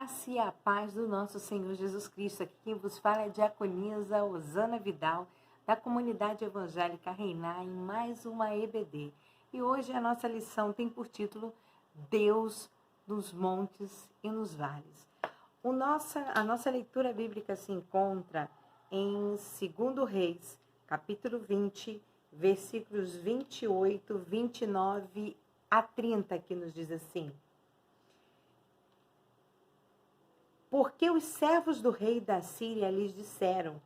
Graça e a paz do nosso Senhor Jesus Cristo. Aqui quem vos fala é a diaconisa Osana Vidal, da comunidade evangélica Reinar, em mais uma EBD. E hoje a nossa lição tem por título Deus nos montes e nos vales. A nossa leitura bíblica se encontra em 2 Reis, capítulo 20, versículos 28, 29 a 30, que nos diz assim: Porque os servos do rei da Síria lhes disseram: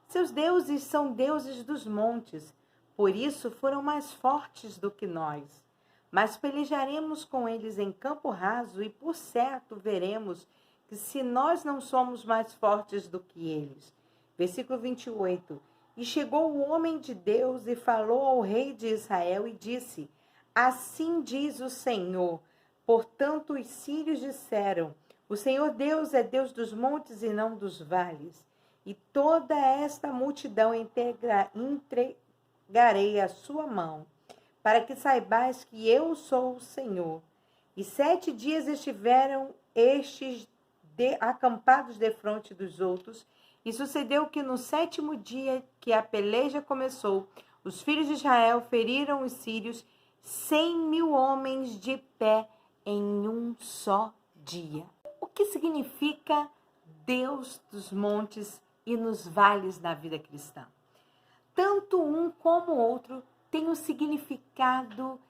seus deuses são deuses dos montes, por isso foram mais fortes do que nós. Mas pelejaremos com eles em campo raso e por certo veremos que se nós não somos mais fortes do que eles. Versículo 28. E chegou o homem de Deus e falou ao rei de Israel e disse: assim diz o Senhor. Portanto, os sírios disseram: o Senhor Deus é Deus dos montes e não dos vales. E toda esta multidão entregarei à sua mão, para que saibais que eu sou o Senhor. E 7 dias estiveram estes acampados defronte dos outros, e sucedeu que no 7º dia que a peleja começou, os filhos de Israel feriram os sírios 100.000 homens de pé em um só dia. O que significa Deus dos montes e nos vales da vida cristã? Tanto um como o outro tem um significado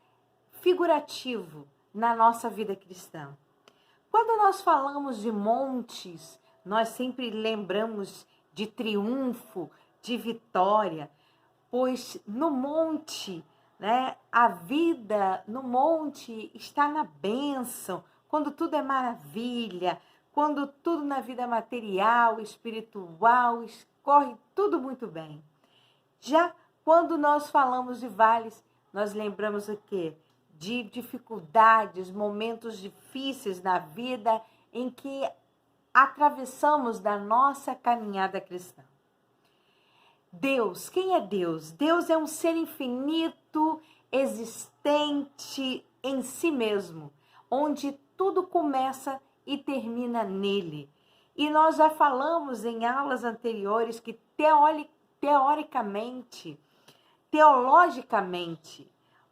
figurativo na nossa vida cristã. Quando nós falamos de montes, nós sempre lembramos de triunfo, de vitória, pois no monte, a vida no monte está na bênção, quando tudo é maravilha, quando tudo na vida material, espiritual, corre tudo muito bem. Já quando nós falamos de vales, nós lembramos o quê? De dificuldades, momentos difíceis na vida em que atravessamos da nossa caminhada cristã. Deus, quem é Deus? Deus é um ser infinito, existente em si mesmo, onde tudo começa e termina nele. E nós já falamos em aulas anteriores que teologicamente,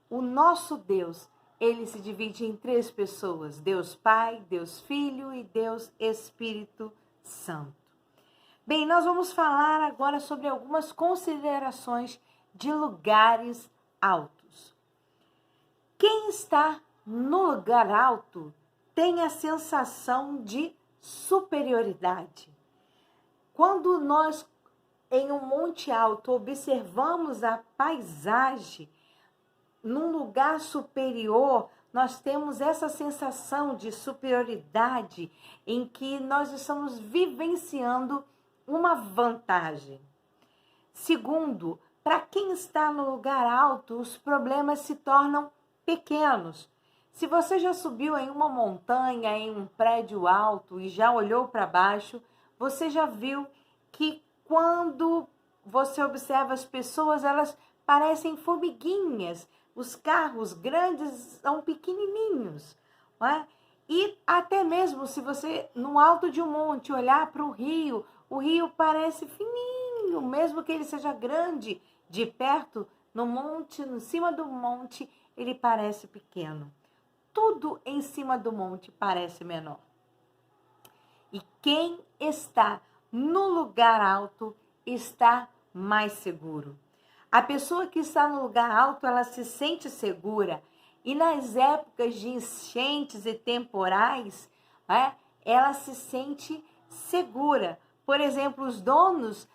o nosso Deus, ele se divide em 3 pessoas: Deus Pai, Deus Filho e Deus Espírito Santo. Bem, nós vamos falar agora sobre algumas considerações de lugares altos. Quem está no lugar alto tem a sensação de superioridade. Quando nós, em um monte alto, observamos a paisagem, num lugar superior, nós temos essa sensação de superioridade em que nós estamos vivenciando uma vantagem. Segundo, para quem está no lugar alto, os problemas se tornam pequenos. Se você já subiu em uma montanha, em um prédio alto e já olhou para baixo, você já viu que quando você observa as pessoas, elas parecem formiguinhas. Os carros grandes são pequenininhos, não é? E até mesmo se você, no alto de um monte, olhar para o rio parece fininho, mesmo que ele seja grande de perto, no monte, em cima do monte, ele parece pequeno. Tudo em cima do monte parece menor. E quem está no lugar alto está mais seguro. A pessoa que está no lugar alto, ela se sente segura. E nas épocas de enchentes e temporais, ela se sente segura. Por exemplo, os donos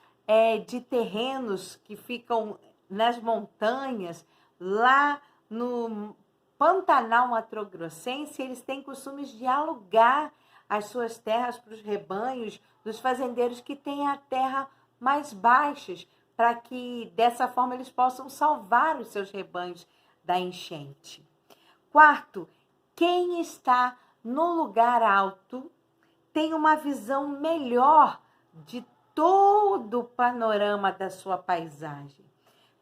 de terrenos que ficam nas montanhas, lá no Pantanal Mato Grossense, eles têm costumes de alugar as suas terras para os rebanhos dos fazendeiros que têm a terra mais baixas, para que dessa forma eles possam salvar os seus rebanhos da enchente. Quarto, quem está no lugar alto tem uma visão melhor de todo o panorama da sua paisagem.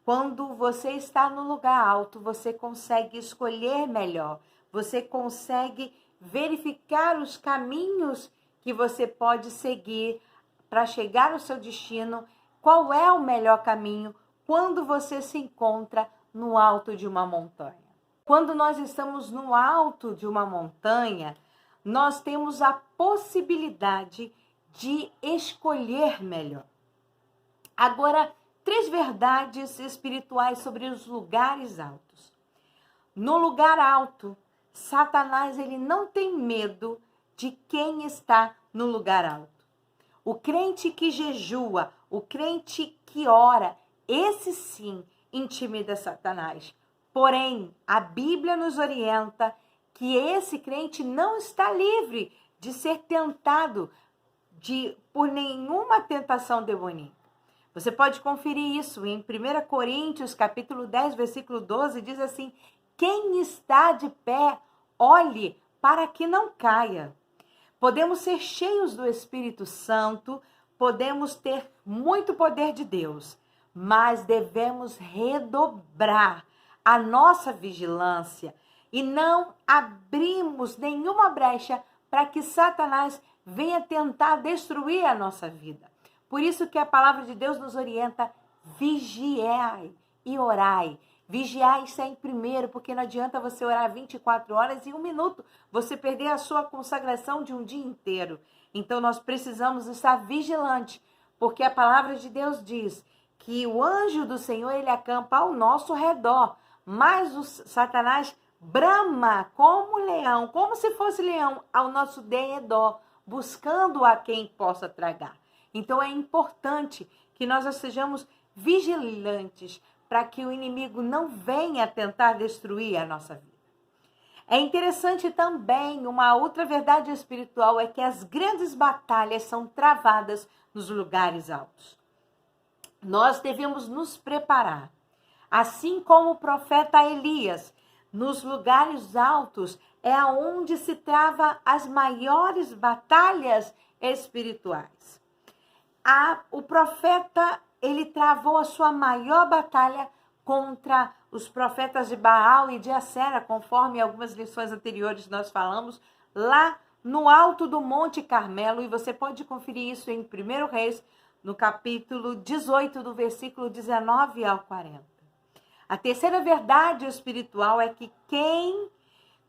Quando você está no lugar alto, você consegue escolher melhor, você consegue verificar os caminhos que você pode seguir para chegar ao seu destino, qual é o melhor caminho quando você se encontra no alto de uma montanha. Quando nós estamos no alto de uma montanha, nós temos a possibilidade de escolher melhor. Agora, 3 verdades espirituais sobre os lugares altos. No lugar alto, Satanás ele não tem medo de quem está no lugar alto. O crente que jejua, o crente que ora, esse sim intimida Satanás. Porém, a Bíblia nos orienta que esse crente não está livre de ser tentado por nenhuma tentação demoníaca. Você pode conferir isso em 1 Coríntios, capítulo 10, versículo 12, diz assim: quem está de pé, olhe para que não caia. Podemos ser cheios do Espírito Santo, podemos ter muito poder de Deus, mas devemos redobrar a nossa vigilância e não abrimos nenhuma brecha para que Satanás venha tentar destruir a nossa vida. Por isso que a palavra de Deus nos orienta: vigiai e orai. Vigiar está em primeiro, porque não adianta você orar 24 horas e 1 minuto, você perder a sua consagração de um dia inteiro. Então nós precisamos estar vigilantes, porque a palavra de Deus diz que o anjo do Senhor ele acampa ao nosso redor, mas o Satanás brama como leão, como se fosse leão, ao nosso derredor, buscando a quem possa tragar. Então é importante que nós sejamos vigilantes, para que o inimigo não venha tentar destruir a nossa vida. É interessante também, uma outra verdade espiritual é que as grandes batalhas são travadas nos lugares altos. Nós devemos nos preparar. Assim como o profeta Elias, nos lugares altos é onde se trava as maiores batalhas espirituais. O profeta ele travou a sua maior batalha contra os profetas de Baal e de Acera, conforme algumas lições anteriores nós falamos, lá no alto do Monte Carmelo, e você pode conferir isso em 1 Reis, no capítulo 18, do versículo 19 ao 40. A terceira verdade espiritual é que quem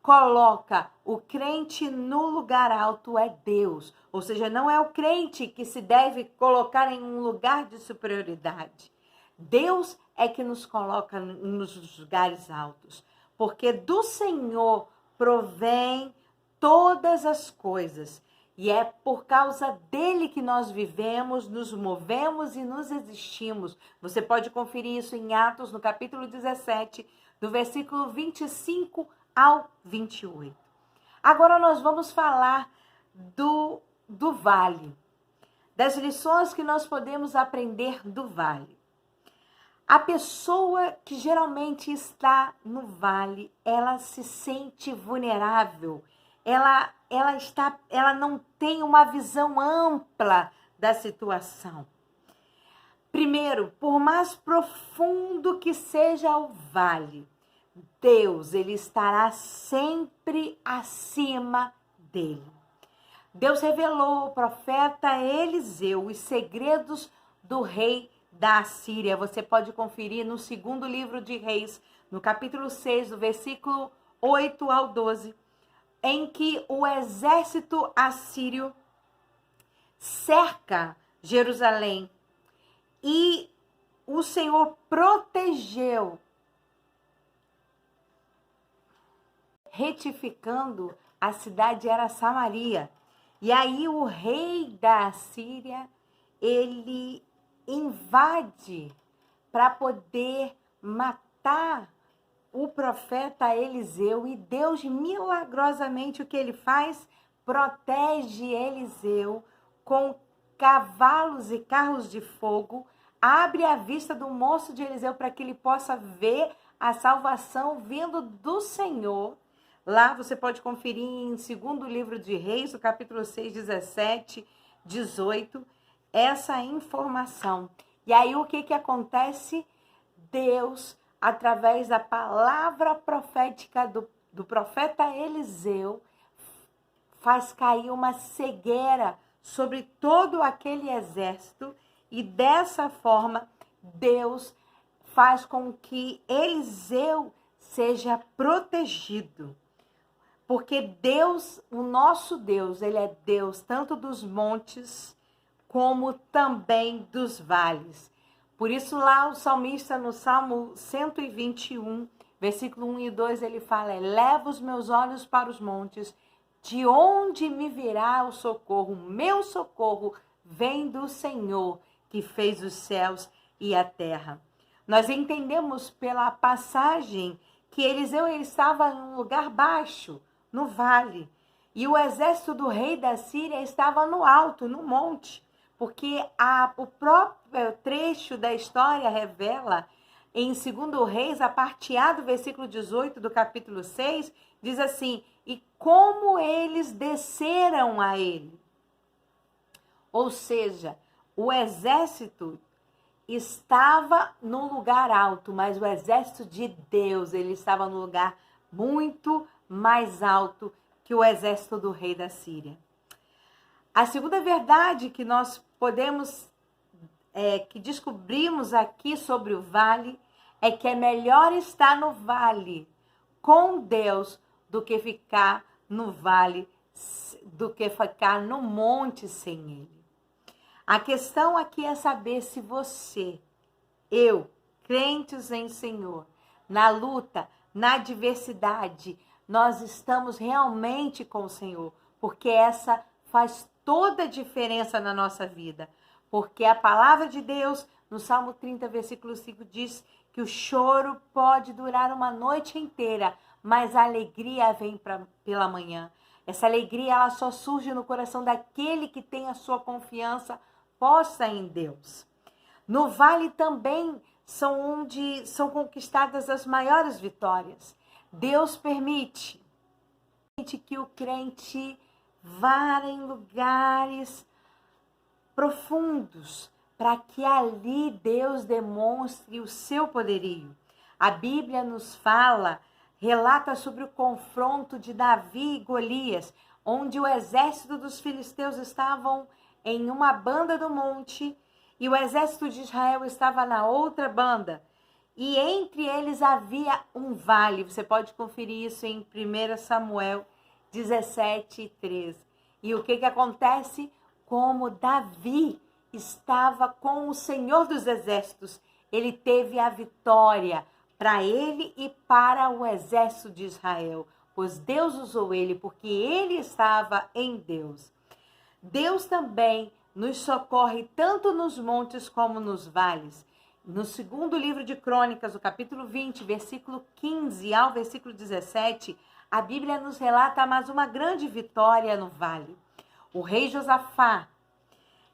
coloca o crente no lugar alto é Deus. Ou seja, não é o crente que se deve colocar em um lugar de superioridade. Deus é que nos coloca nos lugares altos. Porque do Senhor provém todas as coisas. E é por causa dele que nós vivemos, nos movemos e nos existimos. Você pode conferir isso em Atos, no capítulo 17, do versículo 25 ao 28. Agora nós vamos falar do vale, das lições que nós podemos aprender do vale. A pessoa que geralmente está no vale, ela se sente vulnerável, ela não tem uma visão ampla da situação. Primeiro, por mais profundo que seja o vale, Deus, ele estará sempre acima dele. Deus revelou ao profeta Eliseu os segredos do rei da Assíria. Você pode conferir no 2º livro de Reis, no capítulo 6, do versículo 8 ao 12, em que o exército assírio cerca Jerusalém e o Senhor protegeu, retificando, a cidade era Samaria. E aí o rei da Assíria, ele invade para poder matar o profeta Eliseu. E Deus, milagrosamente, o que ele faz? Protege Eliseu com cavalos e carros de fogo, abre a vista do moço de Eliseu para que ele possa ver a salvação vindo do Senhor. Lá você pode conferir em 2º livro de Reis, no capítulo 6, 17, 18, essa informação. E aí o que acontece? Deus, através da palavra profética do profeta Eliseu, faz cair uma cegueira sobre todo aquele exército e dessa forma Deus faz com que Eliseu seja protegido. Porque Deus, o nosso Deus, ele é Deus tanto dos montes como também dos vales. Por isso lá o salmista no Salmo 121, versículo 1 e 2, ele fala: eleva os meus olhos para os montes, de onde me virá o socorro? Meu socorro vem do Senhor, que fez os céus e a terra. Nós entendemos pela passagem que Eliseu ele estava em um lugar baixo, no vale, e o exército do rei da Síria estava no alto, no monte, porque o próprio trecho da história revela, em 2 Reis, a parte A do versículo 18 do capítulo 6, diz assim: e como eles desceram a ele. Ou seja, o exército estava no lugar alto, mas o exército de Deus, ele estava no lugar muito mais alto que o exército do rei da Síria. A segunda verdade que nós que descobrimos aqui sobre o vale, é que é melhor estar no vale com Deus do que ficar no vale, do que ficar no monte sem Ele. A questão aqui é saber se você, eu, crentes em Senhor, na luta, na adversidade, nós estamos realmente com o Senhor, porque essa faz toda a diferença na nossa vida. Porque a palavra de Deus, no Salmo 30, versículo 5, diz que o choro pode durar uma noite inteira, mas a alegria vem pela manhã. Essa alegria ela só surge no coração daquele que tem a sua confiança posta em Deus. No vale também são onde são conquistadas as maiores vitórias. Deus permite que o crente vá em lugares profundos, para que ali Deus demonstre o seu poderio. A Bíblia nos relata sobre o confronto de Davi e Golias, onde o exército dos filisteus estavam em uma banda do monte e o exército de Israel estava na outra banda. E entre eles havia um vale. Você pode conferir isso em 1 Samuel 17:3. E o que acontece? Como Davi estava com o Senhor dos Exércitos, ele teve a vitória para ele e para o exército de Israel, pois Deus usou ele, porque ele estava em Deus. Deus também nos socorre tanto nos montes como nos vales. No segundo livro de Crônicas, o capítulo 20, versículo 15 ao versículo 17, a Bíblia nos relata mais uma grande vitória no vale. O rei Josafá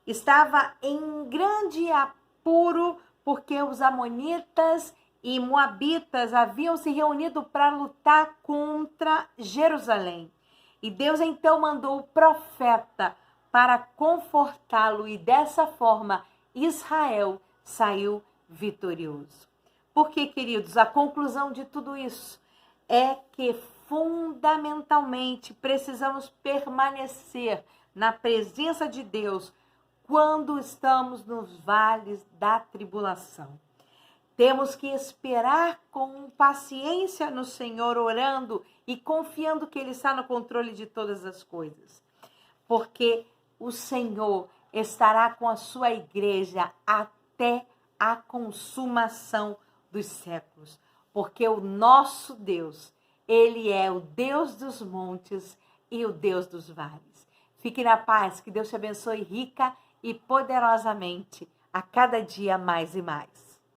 estava em grande apuro porque os amonitas e moabitas haviam se reunido para lutar contra Jerusalém. E Deus então mandou o profeta para confortá-lo e dessa forma Israel saiu vitorioso. Porque, queridos, a conclusão de tudo isso é que fundamentalmente precisamos permanecer na presença de Deus quando estamos nos vales da tribulação. Temos que esperar com paciência no Senhor, orando e confiando que Ele está no controle de todas as coisas. Porque o Senhor estará com a sua igreja até a consumação dos séculos. Porque o nosso Deus, Ele é o Deus dos montes e o Deus dos vales. Fique na paz, que Deus te abençoe rica e poderosamente a cada dia mais e mais.